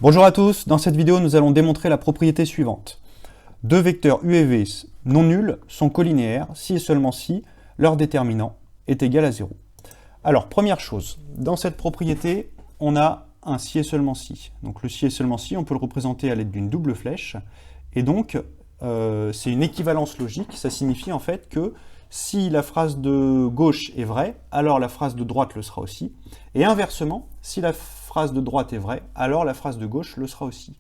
Bonjour à tous, dans cette vidéo nous allons démontrer la propriété suivante. Deux vecteurs u et v non nuls sont collinéaires si et seulement si leur déterminant est égal à 0. Alors première chose, dans cette propriété on a un si et seulement si. Donc le si et seulement si on peut le représenter à l'aide d'une double flèche et donc c'est une équivalence logique, ça signifie en fait que si la phrase de gauche est vraie, alors la phrase de droite le sera aussi. Et inversement, si la phrase de droite est vraie, alors la phrase de gauche le sera aussi.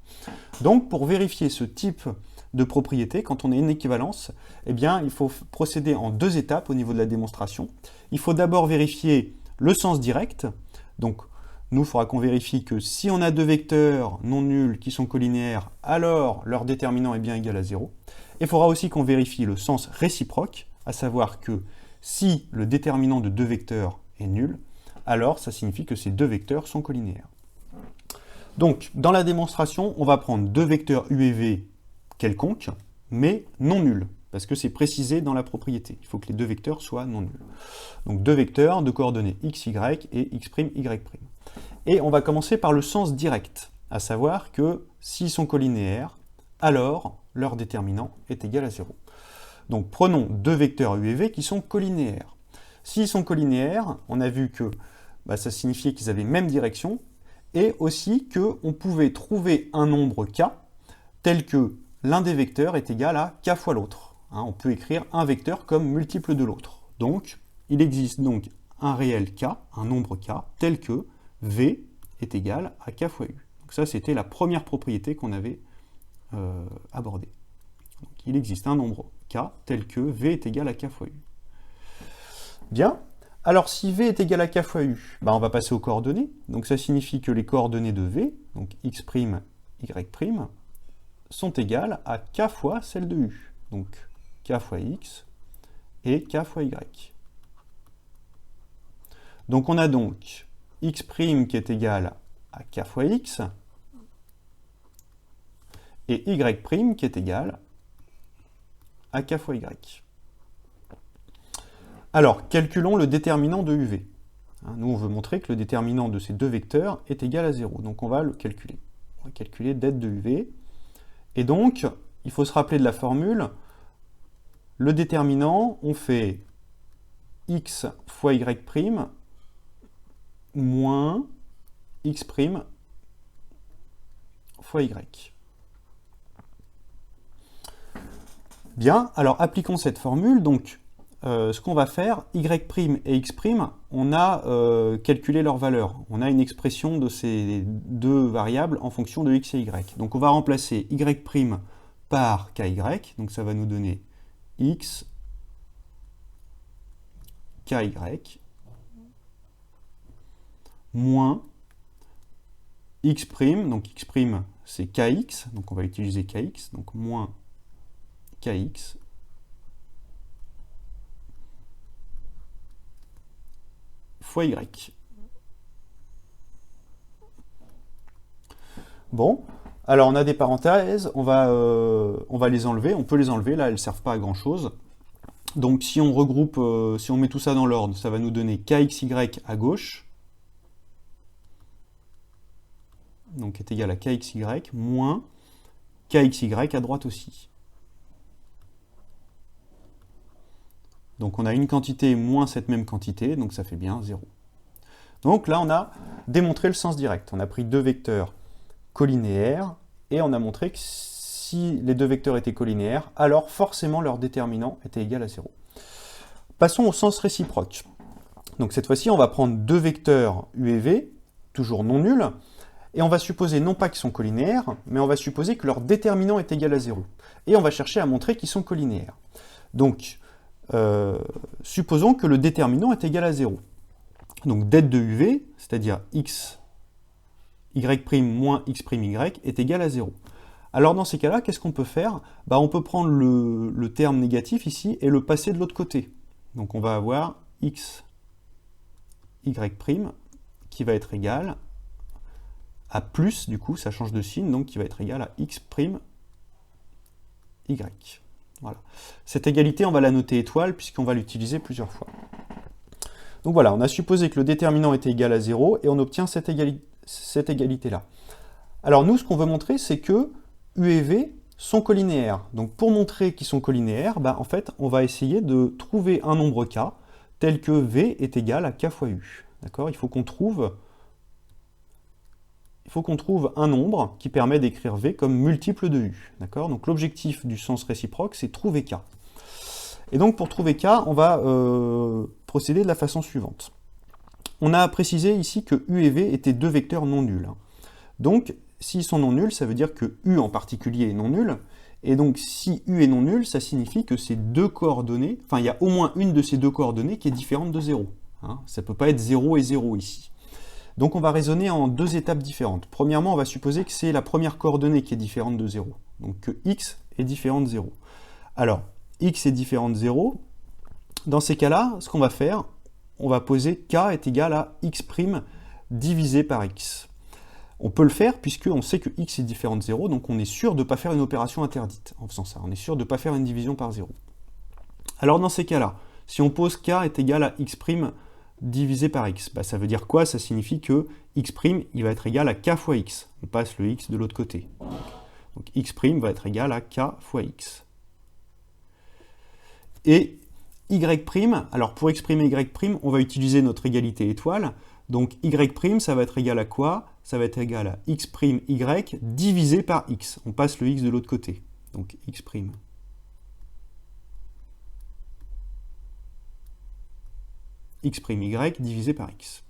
Donc pour vérifier ce type de propriété, quand on a une équivalence, eh bien, il faut procéder en deux étapes au niveau de la démonstration. Il faut d'abord vérifier le sens direct. Donc nous, il faudra qu'on vérifie que si on a deux vecteurs non nuls qui sont collinéaires, alors leur déterminant est bien égal à 0. Il faudra aussi qu'on vérifie le sens réciproque, à savoir que si le déterminant de deux vecteurs est nul, alors ça signifie que ces deux vecteurs sont collinéaires. Donc, dans la démonstration, on va prendre deux vecteurs u et v quelconques, mais non nuls, parce que c'est précisé dans la propriété. Il faut que les deux vecteurs soient non nuls. Donc, deux vecteurs de coordonnées x, y et x', y'. Et on va commencer par le sens direct, à savoir que s'ils sont collinéaires, alors leur déterminant est égal à 0. Donc prenons deux vecteurs u et v qui sont collinéaires. S'ils sont collinéaires, on a vu que ça signifiait qu'ils avaient même direction, et aussi qu'on pouvait trouver un nombre k tel que l'un des vecteurs est égal à k fois l'autre. On peut écrire un vecteur comme multiple de l'autre. Donc il existe donc un réel k, un nombre k, tel que v est égal à k fois u. Donc ça c'était la première propriété qu'on avait abordée. Donc, il existe un nombre k tel que v est égal à k fois u. Bien, alors si v est égal à k fois u, on va passer aux coordonnées. Donc ça signifie que les coordonnées de v, donc x', y', sont égales à k fois celles de u. Donc k fois x et k fois y. Donc on a donc x' qui est égal à k fois x et y' qui est égal à k fois y. Alors, calculons le déterminant de uv. Nous, on veut montrer que le déterminant de ces deux vecteurs est égal à 0. Donc, on va le calculer. On va calculer det de uv. Et donc, il faut se rappeler de la formule. Le déterminant, on fait x fois y' moins x' fois y. Bien, alors appliquons cette formule. Donc, ce qu'on va faire, y' et x', on a calculé leur valeur. On a une expression de ces deux variables en fonction de x et y. Donc, on va remplacer y' par ky. Donc, ça va nous donner x, ky, moins x', donc x' c'est kx, donc on va utiliser kx, donc moins kx fois y. Bon, alors on a des parenthèses, on va les enlever, on peut les enlever, là elles ne servent pas à grand chose. Donc si on regroupe, si on met tout ça dans l'ordre, ça va nous donner kxy à gauche, donc est égal à kxy, moins kxy à droite aussi. Donc on a une quantité moins cette même quantité, donc ça fait bien 0. Donc là on a démontré le sens direct. On a pris deux vecteurs collinéaires et on a montré que si les deux vecteurs étaient collinéaires, alors forcément leur déterminant était égal à 0. Passons au sens réciproque. Donc cette fois-ci on va prendre deux vecteurs u et v, toujours non nuls, et on va supposer non pas qu'ils sont collinéaires, mais on va supposer que leur déterminant est égal à 0. Et on va chercher à montrer qu'ils sont collinéaires. Donc supposons que le déterminant est égal à 0. Donc det de uv, c'est-à-dire x, y' moins x' y, est égal à 0. Alors dans ces cas-là, qu'est-ce qu'on peut faire? On peut prendre le terme négatif ici et le passer de l'autre côté. Donc on va avoir x, y' qui va être égal à plus, du coup ça change de signe, donc qui va être égal à x', y. Voilà. Cette égalité, on va la noter étoile puisqu'on va l'utiliser plusieurs fois. Donc voilà, on a supposé que le déterminant était égal à 0 et on obtient cette égalité-là. Alors nous, ce qu'on veut montrer, c'est que U et V sont collinéaires. Donc pour montrer qu'ils sont collinéaires, en fait, on va essayer de trouver un nombre k tel que V est égal à k fois U. D'accord ? Il faut qu'on trouve un nombre qui permet d'écrire V comme multiple de U. D'accord ? Donc l'objectif du sens réciproque, c'est trouver k. Et donc pour trouver k, on va procéder de la façon suivante. On a précisé ici que U et V étaient deux vecteurs non nuls. Donc, s'ils sont non nuls, ça veut dire que U en particulier est non nul. Et donc, si U est non nul, ça signifie que ces deux coordonnées, enfin, il y a au moins une de ces deux coordonnées qui est différente de 0. Ça ne peut pas être 0 et 0 ici. Donc, on va raisonner en deux étapes différentes. Premièrement, on va supposer que c'est la première coordonnée qui est différente de 0. Donc, que x est différent de 0. Alors, x est différent de 0. Dans ces cas-là, ce qu'on va faire, on va poser k est égal à x' divisé par x. On peut le faire puisqu'on sait que x est différent de 0, donc on est sûr de ne pas faire une opération interdite en faisant ça. On est sûr de ne pas faire une division par 0. Alors dans ces cas-là, si on pose k est égal à x' divisé par x, ça veut dire quoi? Ça signifie que x' il va être égal à k fois x. On passe le x de l'autre côté. Donc x' va être égal à k fois x. Et y', alors pour exprimer y', on va utiliser notre égalité étoile. Donc y', ça va être égal à quoi? Ça va être égal à x' y divisé par x. On passe le x de l'autre côté. Donc x'. X', y divisé par x.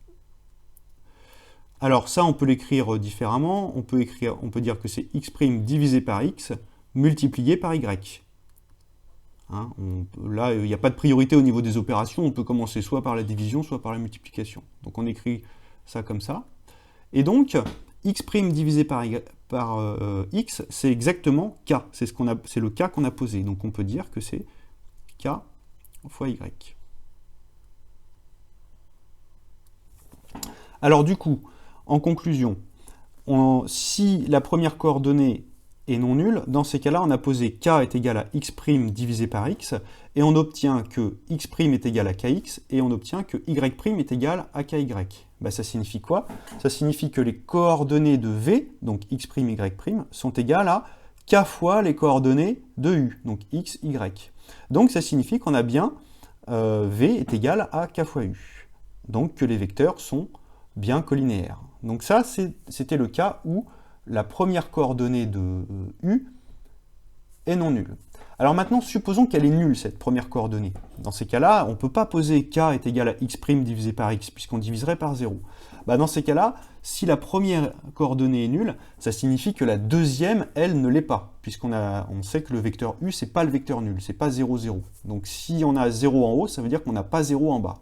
Alors ça, on peut l'écrire différemment. On peut dire que c'est x' divisé par x multiplié par y. Là, il n'y a pas de priorité au niveau des opérations. On peut commencer soit par la division, soit par la multiplication. Donc on écrit ça comme ça. Et donc, x' divisé par x, c'est exactement k. C'est le k qu'on a posé. Donc on peut dire que c'est k fois y. Alors du coup, en conclusion, si la première coordonnée est non nulle, dans ces cas-là, on a posé k est égal à x' divisé par x, et on obtient que x' est égal à kx, et on obtient que y' est égal à ky. Ça signifie quoi? Ça signifie que les coordonnées de v, donc x', y', sont égales à k fois les coordonnées de u, donc x, y. Donc ça signifie qu'on a bien v est égal à k fois u. Donc que les vecteurs sont bien collinéaires. Donc ça, c'était le cas où la première coordonnée de u est non nulle. Alors maintenant, supposons qu'elle est nulle, cette première coordonnée. Dans ces cas-là, on ne peut pas poser k est égal à x' divisé par x, puisqu'on diviserait par 0. Dans ces cas-là, si la première coordonnée est nulle, ça signifie que la deuxième, elle, ne l'est pas, puisqu'on sait que le vecteur u, c'est pas le vecteur nul, c'est pas 0, 0. Donc si on a 0 en haut, ça veut dire qu'on n'a pas 0 en bas.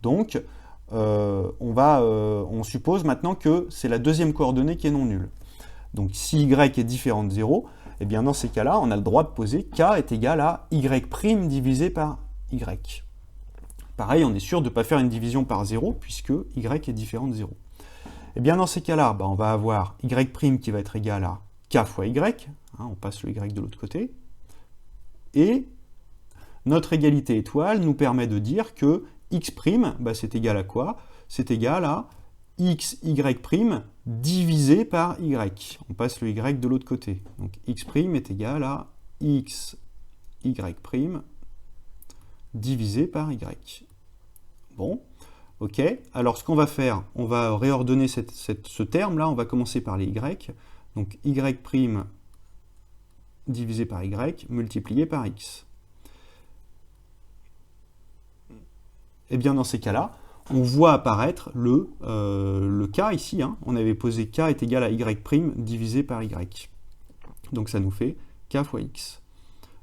Donc, on suppose maintenant que c'est la deuxième coordonnée qui est non nulle. Donc si y est différent de 0, eh bien dans ces cas-là, on a le droit de poser k est égal à y' divisé par y. Pareil, on est sûr de ne pas faire une division par 0, puisque y est différent de 0. Eh bien dans ces cas-là, on va avoir y' qui va être égal à k fois y, on passe le y de l'autre côté, et notre égalité étoile nous permet de dire que x', c'est égal à quoi? C'est égal à x, y' divisé par y. On passe le y de l'autre côté. Donc x' est égal à x, y' divisé par y. Bon, ok. Alors ce qu'on va faire, on va réordonner ce terme-là. On va commencer par les y. Donc y' divisé par y multiplié par x. Et bien dans ces cas-là, on voit apparaître le k ici. On avait posé k est égal à y' divisé par y. Donc ça nous fait k fois x.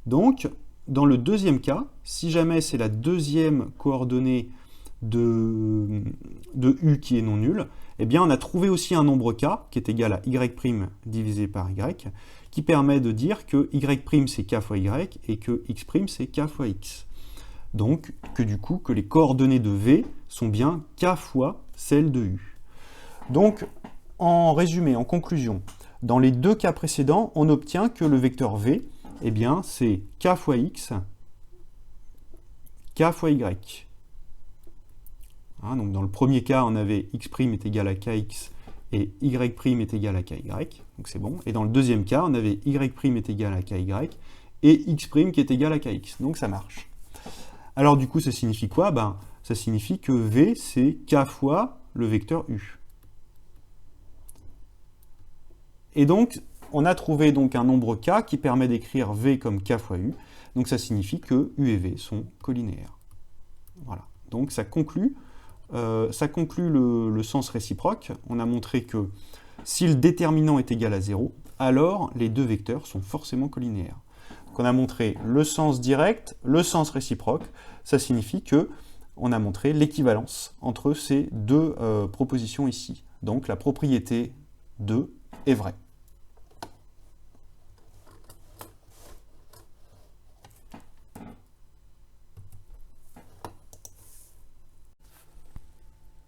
Donc, dans le deuxième cas, si jamais c'est la deuxième coordonnée de u qui est non nulle, eh bien on a trouvé aussi un nombre k qui est égal à y' divisé par y, qui permet de dire que y' c'est k fois y et que x' c'est k fois x. Donc, du coup, que les coordonnées de v sont bien k fois celles de u. Donc, en résumé, en conclusion, dans les deux cas précédents, on obtient que le vecteur v, eh bien, c'est k fois x, k fois y. Donc, dans le premier cas, on avait x' est égal à kx et y' est égal à ky, donc c'est bon. Et dans le deuxième cas, on avait y' est égal à ky, et x' qui est égal à kx, donc ça marche. Alors du coup, ça signifie quoi? Ben, ça signifie que v, c'est k fois le vecteur u. Et donc, on a trouvé donc un nombre k qui permet d'écrire v comme k fois u, donc ça signifie que u et v sont collinéaires. Voilà, donc ça conclut le sens réciproque. On a montré que si le déterminant est égal à 0, alors les deux vecteurs sont forcément collinéaires. Donc on a montré le sens direct, le sens réciproque, ça signifie que on a montré l'équivalence entre ces deux propositions ici. Donc la propriété 2 est vraie.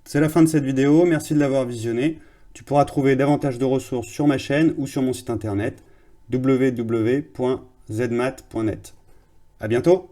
C'est la fin de cette vidéo, merci de l'avoir visionnée. Tu pourras trouver davantage de ressources sur ma chaîne ou sur mon site internet www.zmat.net. À bientôt!